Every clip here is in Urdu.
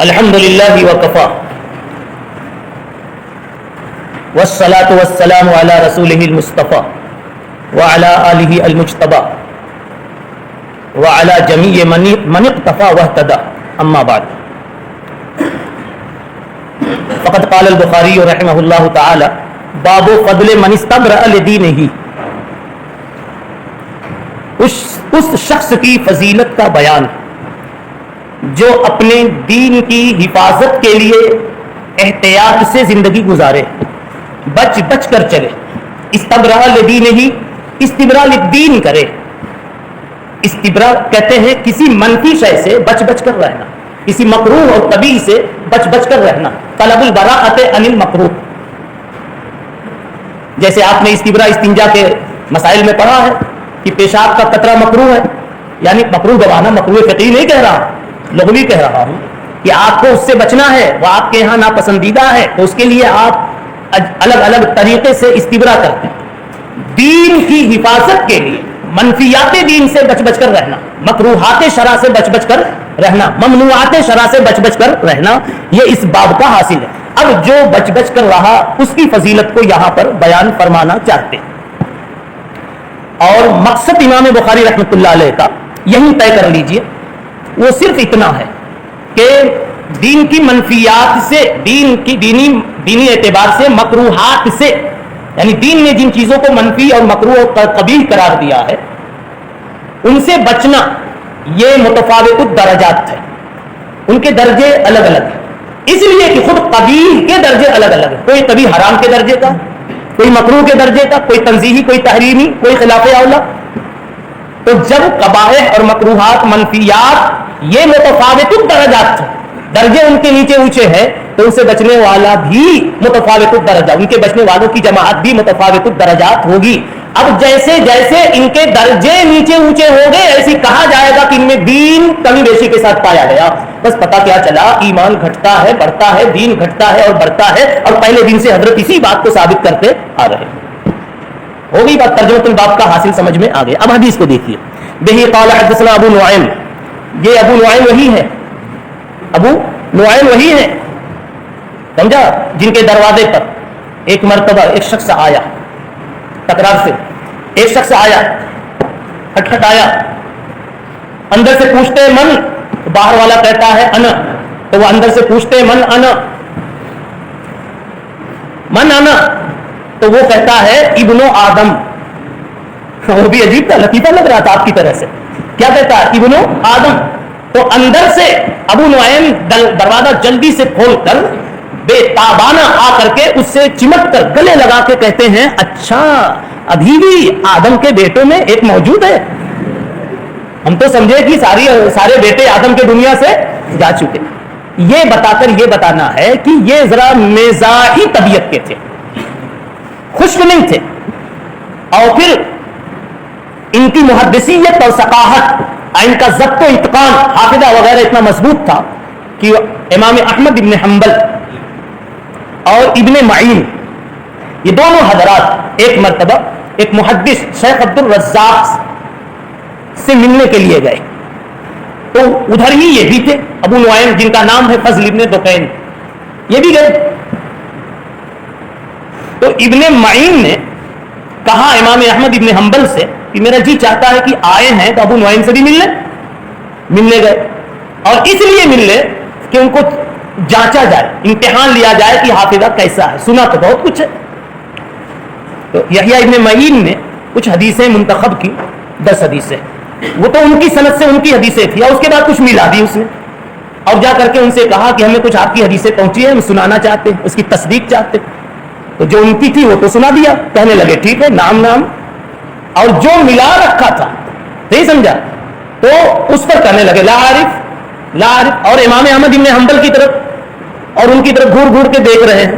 الحمد للہ وکفا والصلاة والسلام علی رسولہ المصطفیٰ وعلی آلہ المجتبی وعلی جمیع من اقتفى واہتدى اما بعد فقد قال البخاری رحمہ اللہ تعالی باب فضل من استبرأ لدینہ، اس شخص کی فضیلت کا بیان جو اپنے دین کی حفاظت کے لیے احتیاط سے زندگی گزارے، بچ بچ کر چلے۔ استبرأ لدینہ، استبراء للدین کرے۔ استبراء کہتے ہیں کسی منفی شے سے بچ بچ کر رہنا، کسی مکروہ اور قبیح سے بچ بچ کر رہنا، طلب البراءۃ عن المکروہ۔ جیسے آپ نے استبراء استنجا کے مسائل میں پڑھا ہے کہ پیشاب کا قطرہ مکروہ ہے، یعنی مکروہ گوانا، مکروہ فقہی نہیں کہہ رہا، لغوی کہہ رہا ہوں کہ آپ کو اس سے بچنا ہے، وہ آپ کے یہاں ناپسندیدہ ہے، تو اس کے لیے آپ الگ الگ طریقے سے استبراء کرتے ہیں۔ دین کی حفاظت کے لیے منفیات دین سے بچ بچ کر رہنا، مکروہات شرع سے بچ بچ کر رہنا، ممنوعات شرع سے بچ بچ کر رہنا، یہ اس باب کا حاصل ہے۔ اب جو بچ بچ کر رہا اس کی فضیلت کو یہاں پر بیان فرمانا چاہتے ہیں، اور مقصد امام بخاری رحمۃ اللہ علیہ کا یہی طے کر لیجئے، وہ صرف اتنا ہے کہ دین کی منفیات سے، دینی اعتبار سے، مکروہات سے، یعنی دین نے جن چیزوں کو منفی اور مکروہ اور قبیح قرار دیا ہے ان سے بچنا، یہ متفاوت الدرجات ہے، ان کے درجے الگ الگ ہیں، اس لیے کہ خود قبیح کے درجے الگ الگ ہیں، کوئی قبیح حرام کے درجے کا، کوئی مکروہ کے درجے کا، کوئی تنزیہی، کوئی تحریمی، کوئی خلاف اولا۔ تو جب قبائح اور مکروہات، منفیات، یہ متفاوت الدرجات ہیں، درجے ان کے نیچے اونچے ہیں، تو ان سے بچنے والا بھی متفاوت الدرجہ، ان کے بچنے والوں کی جماعت بھی متفاوت الدرجات ہوگی۔ اب جیسے جیسے ان کے درجے نیچے اونچے ہوں گے، ایسی کہا جائے گا کہ ان میں دین کمی بیشی کے ساتھ پایا گیا، بس پتہ کیا چلا، ایمان گھٹتا ہے بڑھتا ہے، دین گھٹتا ہے اور بڑھتا ہے، اور پہلے دن سے حضرت اسی بات کو ثابت کرتے آ رہے ہیں۔ ہو گئی بات، ترجمۃ الباب کا حاصل سمجھ میں آ گیا۔ اب حدیث کو دیکھیے، بہی قال حدثنا ابو نعیم، یہ ابو نعیم وہی ہے، ابو نعیم وہی ہے، سمجھا، جن کے دروازے پر ایک مرتبہ ایک شخص آیا، تکرار سے ایک شخص آیا، کھٹ آیا، اندر سے پوچھتے من، تو باہر والا کہتا ہے انا، تو وہ اندر سے پوچھتے من انا، من انا، تو وہ کہتا ہے ابن آدم۔ وہ بھی عجیب تھا، لطیفہ لگ رہا تھا آپ کی طرح سے، کیا کہتا ہے ابن آدم، تو اندر سے ابو نعیم دروازہ جلدی سے کھول کر بے تابانہ آ کر کے اس سے چمٹ کر گلے لگا کے کہتے ہیں اچھا ابھی بھی آدم کے بیٹوں میں ایک موجود ہے، ہم تو سمجھے کہ سارے بیٹے آدم کے دنیا سے جا چکے۔ یہ بتا کر یہ بتانا ہے کہ یہ ذرا مزاحی طبیعت کے تھے، خشک نہیں تھے، اور پھر ان کی محدثیت اور ثقافت، ان کا ضبط و اتقان، حافظہ وغیرہ اتنا مضبوط تھا کہ امام احمد ابن حنبل اور ابن معین، یہ دونوں حضرات ایک مرتبہ ایک محدث شیخ عبد الرزاق سے ملنے کے لیے گئے، تو ادھر ہی یہ بھی تھے، ابو نعیم جن کا نام ہے فضل ابن دکین، یہ بھی گئے۔ تو ابن معین نے کہا امام احمد ابن حنبل سے کہ میرا جی چاہتا ہے کہ آئے ہیں تو ابو نعیم سے بھی ملنے گئے، اور اس لیے ملنے کہ ان کو جانچا جائے، امتحان لیا جائے کہ حافظہ کیسا ہے، سنا تو بہت کچھ ہے۔ تو یحییٰ ابن معین نے کچھ حدیثیں منتخب کی، 10 حدیثیں، وہ تو ان کی سند سے ان کی حدیثیں تھی، اور اس کے بعد کچھ ملا دی اس نے، اور جا کر کے ان سے کہا کہ ہمیں کچھ آپ کی حدیثیں پہنچی ہیں، ہم سنانا چاہتے ہیں، اس کی تصدیق چاہتے ہیں۔ تو جو ان کی تھی وہ تو سنا دیا، کہنے لگے ٹھیک ہے، نام، اور جو ملا رکھا تھا نہیں سمجھا تو اس پر کہنے لگے لا عارف لا عارف، اور امام احمد ابن حنبل کی طرف اور ان کی طرف گھور گھور کے دیکھ رہے ہیں،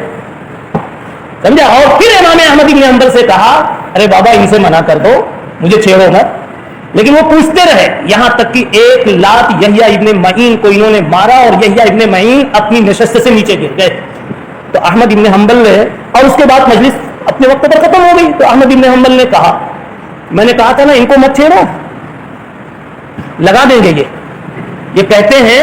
سمجھا، اور پھر امام احمد ابن حنبل سے کہا ارے بابا ان سے منع کر دو، مجھے چھیڑو مت، لیکن وہ پوچھتے رہے، یہاں تک کہ ایک لات یحییٰ ابن معین کو انہوں نے مارا، اور یحییٰ ابن معین اپنی نشست سے نیچے گر گئے۔ تو احمد ابن حنبل نے، اور اس کے بعد مجلس اپنے وقت پر ختم ہو گئی، تو احمد ابن حنبل نے کہا میں نے کہا تھا نا ان کو مت چھیڑو، لگا دیں گے یہ کہتے ہیں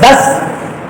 10,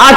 8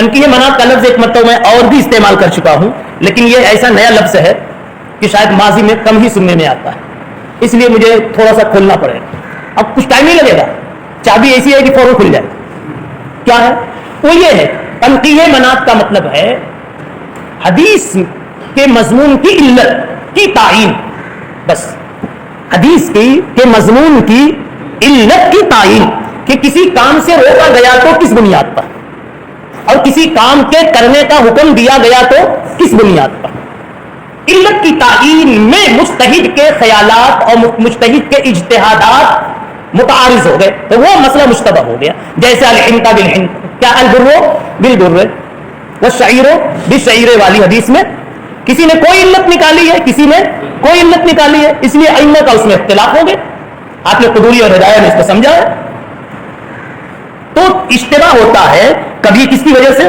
تنقیح منات کا لفظ ایک مرتبہ میں اور بھی استعمال کر چکا ہوں، لیکن یہ ایسا نیا لفظ ہے کہ شاید ماضی میں کم ہی سننے میں آتا ہے، اس لیے مجھے تھوڑا سا کھولنا پڑے گا. اب کچھ ٹائم نہیں لگے گا، چابی ایسی ہے کہ فوراً کھل جائے. کیا ہے وہ؟ یہ ہے تنقیح منات کا مطلب ہے حدیث کے مضمون کی علت کی تعین. بس حدیث کے مضمون کی علت کی تعین، کہ کسی کام سے روکا گیا تو کس بنیاد پر، اور کسی کام کے کرنے کا حکم دیا گیا تو کس بنیاد پر. علت کی تعین میں مجتہد کے خیالات اور مجتہد کے اجتہادات متعارض ہو گئے تو وہ مسئلہ مشتبہ ہو گیا. جیسے الحنطہ بالحنطہ، کیا البر بالبر والشعیر بالشعیر والی حدیث میں کسی نے کوئی علت نکالی ہے، کسی نے کوئی علت نکالی ہے، اس لیے ائمہ کا اس میں اختلاف ہو گیا. آپ نے قدوری اور ہدایہ میں اس کو سمجھا ہے. تو اشتباہ ہوتا ہے کبھی کس کی وجہ سے؟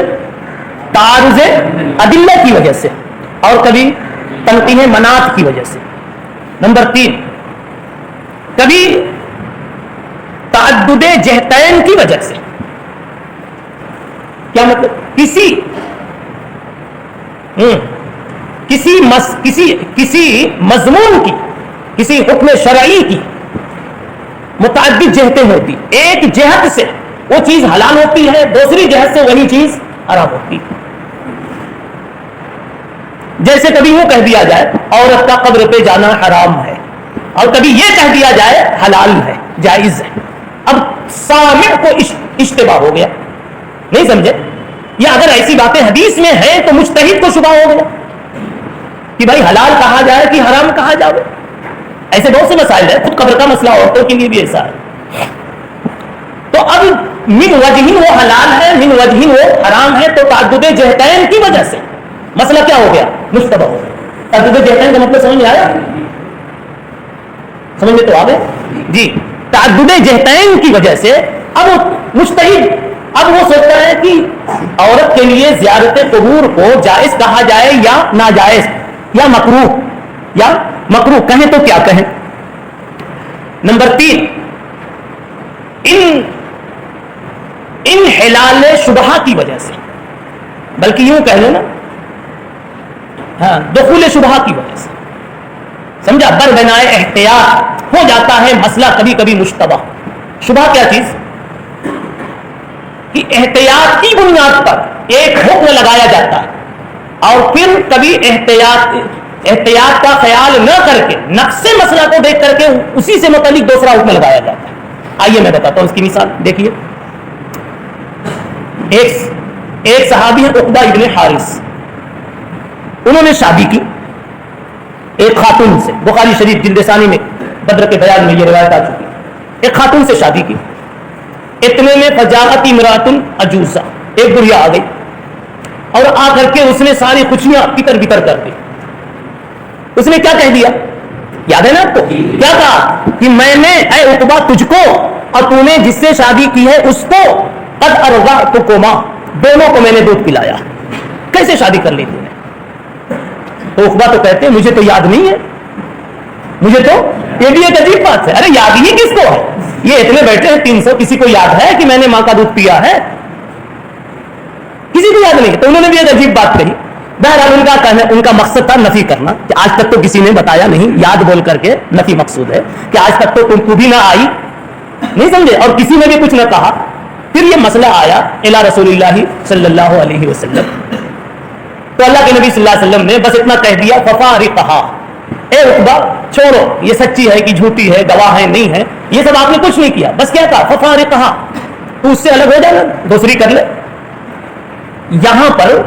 تعارض ادلہ کی وجہ سے، اور کبھی تنقیح منات کی وجہ سے. نمبر 3، کبھی تعدد جہتین کی وجہ سے. کیا مطلب؟ کسی مضمون کی، کسی حکم شرعی کی متعدد جہتیں ہوتی، ایک جہت سے وہ چیز حلال ہوتی ہے، دوسری جہت سے وہی چیز حرام ہوتی. جیسے کبھی وہ کہہ دیا جائے عورت کا قبر پہ جانا حرام ہے، اور کبھی یہ کہہ دیا جائے حلال ہے، جائز ہے. اب سامع کو اشتباہ ہو گیا، نہیں سمجھے؟ یا اگر ایسی باتیں حدیث میں ہیں تو مجتہد کو شبہ ہو گیا کہ بھائی حلال کہا جائے کہ حرام کہا جائے. ایسے بہت سے مسائل ہیں، خود قبر کا مسئلہ عورتوں کے لیے بھی ایسا ہے. تو اب من وجہ وہ حلال ہے، من وجہ وہ حرام ہے، تو تعدد جہتین کی وجہ سے مسئلہ کیا ہو گیا؟ مشتبہ ہو گیا. تعدد جہتین کا مطلب سمجھ میں آیا؟ سمجھ میں تو آ گئے جی. تعدد جہتین کی وجہ سے اب مجتہد اب وہ سوچتا ہے کہ عورت کے لیے زیارت قبور کو جائز کہا جائے یا ناجائز، یا مکروہ، یا مکروہ کہیں تو کیا کہیں. نمبر 3، ان حلال شبہہ کی وجہ سے، بلکہ یوں کہہ لو نا، ہاں، دخول شبہہ کی وجہ سے، سمجھا؟ بربنائے احتیاط ہو جاتا ہے مسئلہ کبھی کبھی مشتبہ. شبہہ کیا چیز؟ کہ احتیاط کی بنیاد پر ایک حکم لگایا جاتا ہے، اور پھر کبھی احتیاط کا خیال نہ کر کے نقص مسئلہ کو دیکھ کر کے اسی سے متعلق دوسرا حکم لگایا جاتا ہے. آئیے میں بتاتا ہوں اس کی مثال. دیکھیے، ایک صحابی ہے عقبہ ابن حارث، انہوں نے شادی کی ایک خاتون سے. بخاری شریف جلد ثانی میں بدر کے بیان میں یہ روایت آ چکی. ایک خاتون سے شادی کی، اتنے میں فجاءت امرأۃ عجوزہ، ایک بڑھیا آ گئی اور آ کر کے اس نے ساری خوشیاں بتر بتر کر دی. اس نے کیا کہہ دیا؟ یاد ہے نا آپ کو؟ کیا کہا کہ میں نے اے عقبہ تجھ کو اور تو نے جس سے شادی کی ہے اس کو قد ارضعتکما، دونوں کو میں نے دودھ پلایا. کیسے شادی کر لی تھی نے؟ تو عقبہ تو کہتے ہیں مجھے تو یاد نہیں ہے. مجھے تو یہ بھی ایک عجیب بات ہے. ارے یاد ہی کس کو ہے؟ یہ اتنے بیٹھے ہیں 300، کسی کو یاد ہے کہ میں نے ماں کا دودھ پیا ہے؟ کسی کو یاد نہیں. تو انہوں نے بھی ایک عجیب بات کہی. بہرحال ان کا مقصد تھا نفی کرنا کہ آج تک تو کسی نے بتایا نہیں. یاد بول کر کے نفی مقصود ہے کہ آج تک تو تم کو بھی نہ آئی، نہیں سمجھے، اور کسی نے بھی کچھ نہ کہا. پھر یہ مسئلہ آیا الی رسول اللہ صلی اللہ علیہ وسلم، تو اللہ کے نبی صلی اللہ علیہ وسلم نے بس اتنا کہہ دیا ففارقھا، اے عقبہ چھوڑو، یہ سچی ہے کہ جھوٹی ہے، گواہ ہے نہیں ہے، یہ سب آپ نے کچھ نہیں کیا. بس کیا کہا؟ ففارقھا، تو اس سے الگ ہو جائے، دوسری کر لے. یہاں پر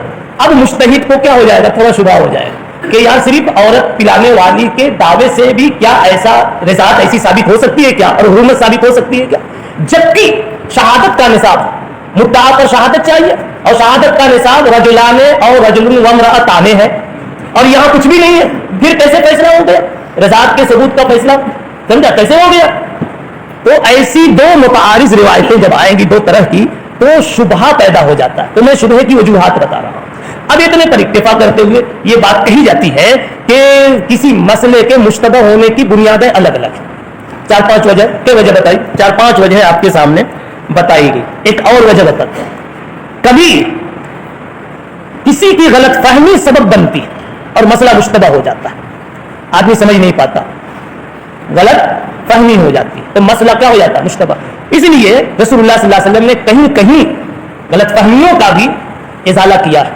اب مجتہد کو کیا ہو جائے گا؟ تھوڑا شبہ ہو جائے گا کہ یار صرف عورت پلانے والی کے دعوے سے بھی کیا ایسا رضاعت ایسی ثابت ہو سکتی ہے کیا، اور حرمت ثابت ہو سکتی ہے کیا؟ جبکہ شہادت کا نصاب، مدعا پر شہادت چاہیے، اور شہادت کا نصاب رجلان اور رجل وامرأتان ہے، اور یہاں کچھ بھی نہیں ہے. پھر کیسے فیصلہ ہو گیا؟ رضاعت کے ثبوت کا فیصلہ سمجھا کیسے ہو گیا؟ تو ایسی دو متعارض روایتیں جب آئیں گی دو طرح کی تو شبہہ پیدا ہو جاتا ہے. تو میں شبہے کی وجوہات بتا رہا ہوں. اب اتنے پر اکتفا کرتے ہوئے یہ بات کہی جاتی ہے کہ کسی مسئلے کے مشتبہ ہونے کی بنیادیں الگ الگ ہیں. 4-5 وجہ کیا وجہ بتائی؟ 4-5 وجہ آپ کے سامنے بتائی گئی. ایک اور وجہ بتاتا ہوں. کبھی کسی کی غلط فہمی سبب بنتی ہے اور مسئلہ مشتبہ ہو جاتا ہے, آدمی سمجھ نہیں پاتا, غلط فہمی ہو جاتی ہے تو مسئلہ کیا ہو جاتا ہے, مشتبہ. اس لیے رسول اللہ صلی اللہ علیہ وسلم نے کہیں کہیں غلط فہمیوں کا بھی ازالہ کیا ہے.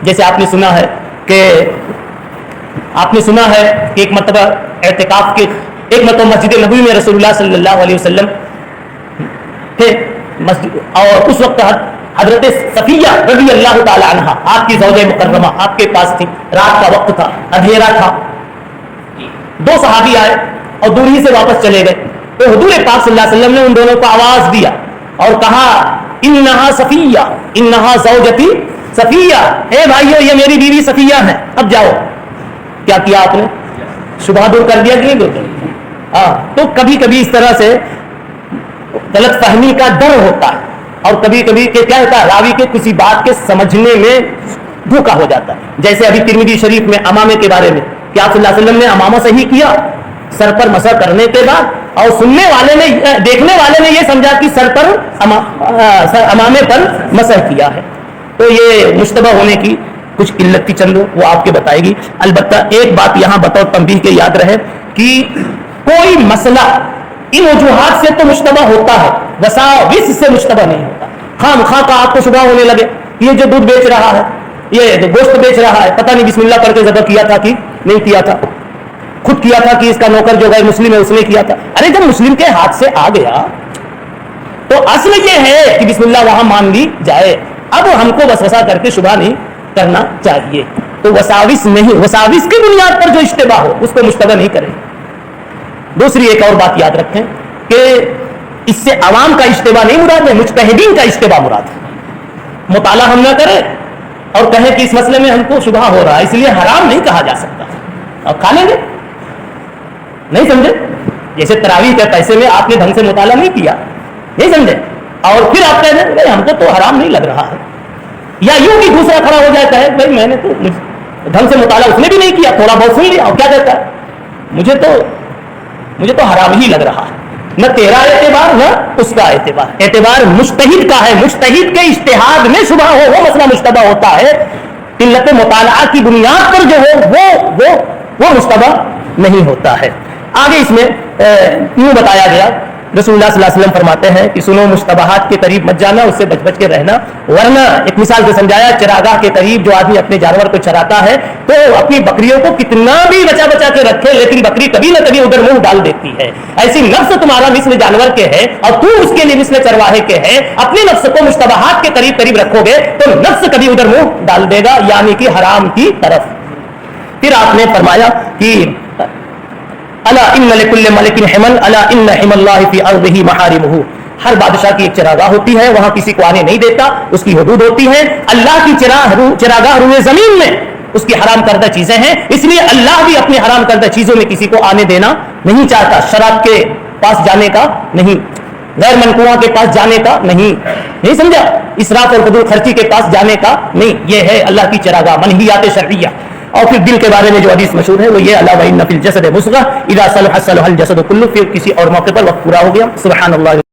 جیسے آپ نے سنا ہے کہ ایک مرتبہ اعتکاف کے ایک مرتبہ مسجد نبوی میں رسول اللہ صلی اللہ علیہ وسلم تھے مسجد, اور اس وقت حضرت صفیہ رضی اللہ تعالی عنہا آپ کی زوجہ مکرمہ آپ کے پاس تھی, رات کا وقت تھا, اندھیرا تھا. دو صحابی آئے اور دور ہی سے واپس چلے گئے تو حضور پاک صلی اللہ علیہ وسلم نے ان دونوں کو آواز دیا اور کہا انہا صفیہ انہا زوجتی صفیہ, اے بھائیو یہ میری بیوی صفیہ ہے, اب جاؤ. کیا کیا آپ نے, شبہ دور کر دیا کہ نہیں دور کر دیا. تو کبھی کبھی اس طرح سے غلط فہمی کا ڈر ہوتا ہے اور کبھی کبھی کیا ہوتا ہے, راوی کے کسی بات کے سمجھنے میں دھوکا ہو جاتا ہے. جیسے ابھی ترمذی شریف میں امامے کے بارے میں کہ آپ صلی اللہ علیہ وسلم نے امامہ صحیح کیا سر پر مسح کرنے کے بعد, اور سننے والے نے دیکھنے والے نے یہ سمجھا کہ سر پر امامے پر مسح کیا ہے. تو یہ مشتبہ ہونے کی کچھ علت کی چند وہ آپ کے بتائے گی. البتہ ایک بات یہاں بطور تنبیہ کے یاد رہے کہ کوئی مسئلہ ان وجوہات سے تو مشتبہ ہوتا ہے, وساوس سے مشتبہ نہیں ہوتا. خام خواہ کا آپ کو شبہ ہونے لگے یہ جو دودھ بیچ رہا ہے, یہ جو گوشت بیچ رہا ہے, پتہ نہیں بسم اللہ پڑھ کے ذبح کیا تھا کہ نہیں کیا تھا, خود کیا تھا کہ اس کا نوکر جو غیر مسلم ہے اس نے کیا تھا. ارے جب مسلم کے ہاتھ سے آ گیا تو اصل یہ ہے کہ بسم اللہ وہاں مان لی جائے. اب ہم کو وسوسہ کر کے شبہ نہیں کرنا چاہیے. تو وساوس نہیں, وساوس کی بنیاد پر جو اشتباہ ہو اس کو مشتبہ نہیں کریں. دوسری ایک اور بات یاد رکھیں کہ اس سے عوام کا اشتباہ نہیں مراد ہے, مجتہدین کا اشتباہ مراد ہے. مطالعہ ہم نہ کریں اور کہیں کہ اس مسئلے میں ہم کو شبہ ہو رہا ہے اس لیے حرام نہیں کہا جا سکتا, اور کھا لیں گے, نہیں سمجھے. جیسے تراویح کے پیسے میں آپ نے ڈھنگ سے مطالعہ نہیں کیا, نہیں سمجھے, اور پھر آپ کہہ دیں ہم کو تو حرام نہیں لگ رہا ہے. یا یوں کہ دوسرا کھڑا ہو جاتا ہے بھائی میں نے تو ڈھنگ سے مطالعہ اس نے بھی نہیں کیا, تھوڑا بہت سن لیا, اور کیا کہتا ہے مجھے تو حرام ہی لگ رہا ہے. نہ تیرا اعتبار نہ اس کا اعتبار, اعتبار مجتہد کا ہے. مجتہد کے اجتہاد میں شبہ ہو وہ مسئلہ مشتبہ ہوتا ہے. قلت مطالعہ کی بنیاد پر جو ہو وہ مشتبہ نہیں ہوتا ہے. آگے اس میں یوں بتایا گیا, رسول اللہ صلی اللہ علیہ وسلم فرماتے ہیں کہ سنو مشتبہات کے قریب مت جانا, اس سے بچ بچ کے رہنا, ورنہ ایک مثال سے سمجھایا چراگاہ کے قریب جو آدمی اپنے جانور کو چراتا ہے تو اپنی بکریوں کو کتنا بھی بچا کے رکھے لیکن بکری کبھی نہ کبھی ادھر منہ ڈال دیتی ہے. ایسی نفس تمہارا مثل جانور کے ہے اور تم اس کے لیے مثل چرواہے کے ہے. اپنے نفس کو مشتبہات کے قریب رکھو گے تو نفس کبھی ادھر منہ ڈال دے گا, یعنی کہ حرام کی طرف. پھر آپ نے فرمایا کہ الا ان لکل ملک حمل الا ان حم اللہ فی ارضہ محارمہ. ہر بادشاہ کی ایک چراگاہ ہوتی ہے, وہاں کسی کو آنے نہیں دیتا, اس کی حدود ہوتی ہیں. اللہ کی چراگاہ روئے زمین میں اس کی حرام کردہ چیزیں ہیں, اس لیے اللہ بھی اپنی حرام کردہ چیزوں میں کسی کو آنے دینا نہیں چاہتا. شراب کے پاس جانے کا نہیں, غیر منقوعہ کے پاس جانے کا نہیں سمجھا, اسراف اور فضول خرچی کے پاس جانے کا نہیں. یہ ہے اللہ کی چراگاہ, منہیات شرعیہ. اور پھر دل کے بارے میں جو حدیث مشہور ہے وہ یہ الا وان فی الجسد مضغہ اذا صلح صلح الجسد کلہ. پھر کسی اور موقع پر وقت پورا ہو گیا. سبحان اللہ.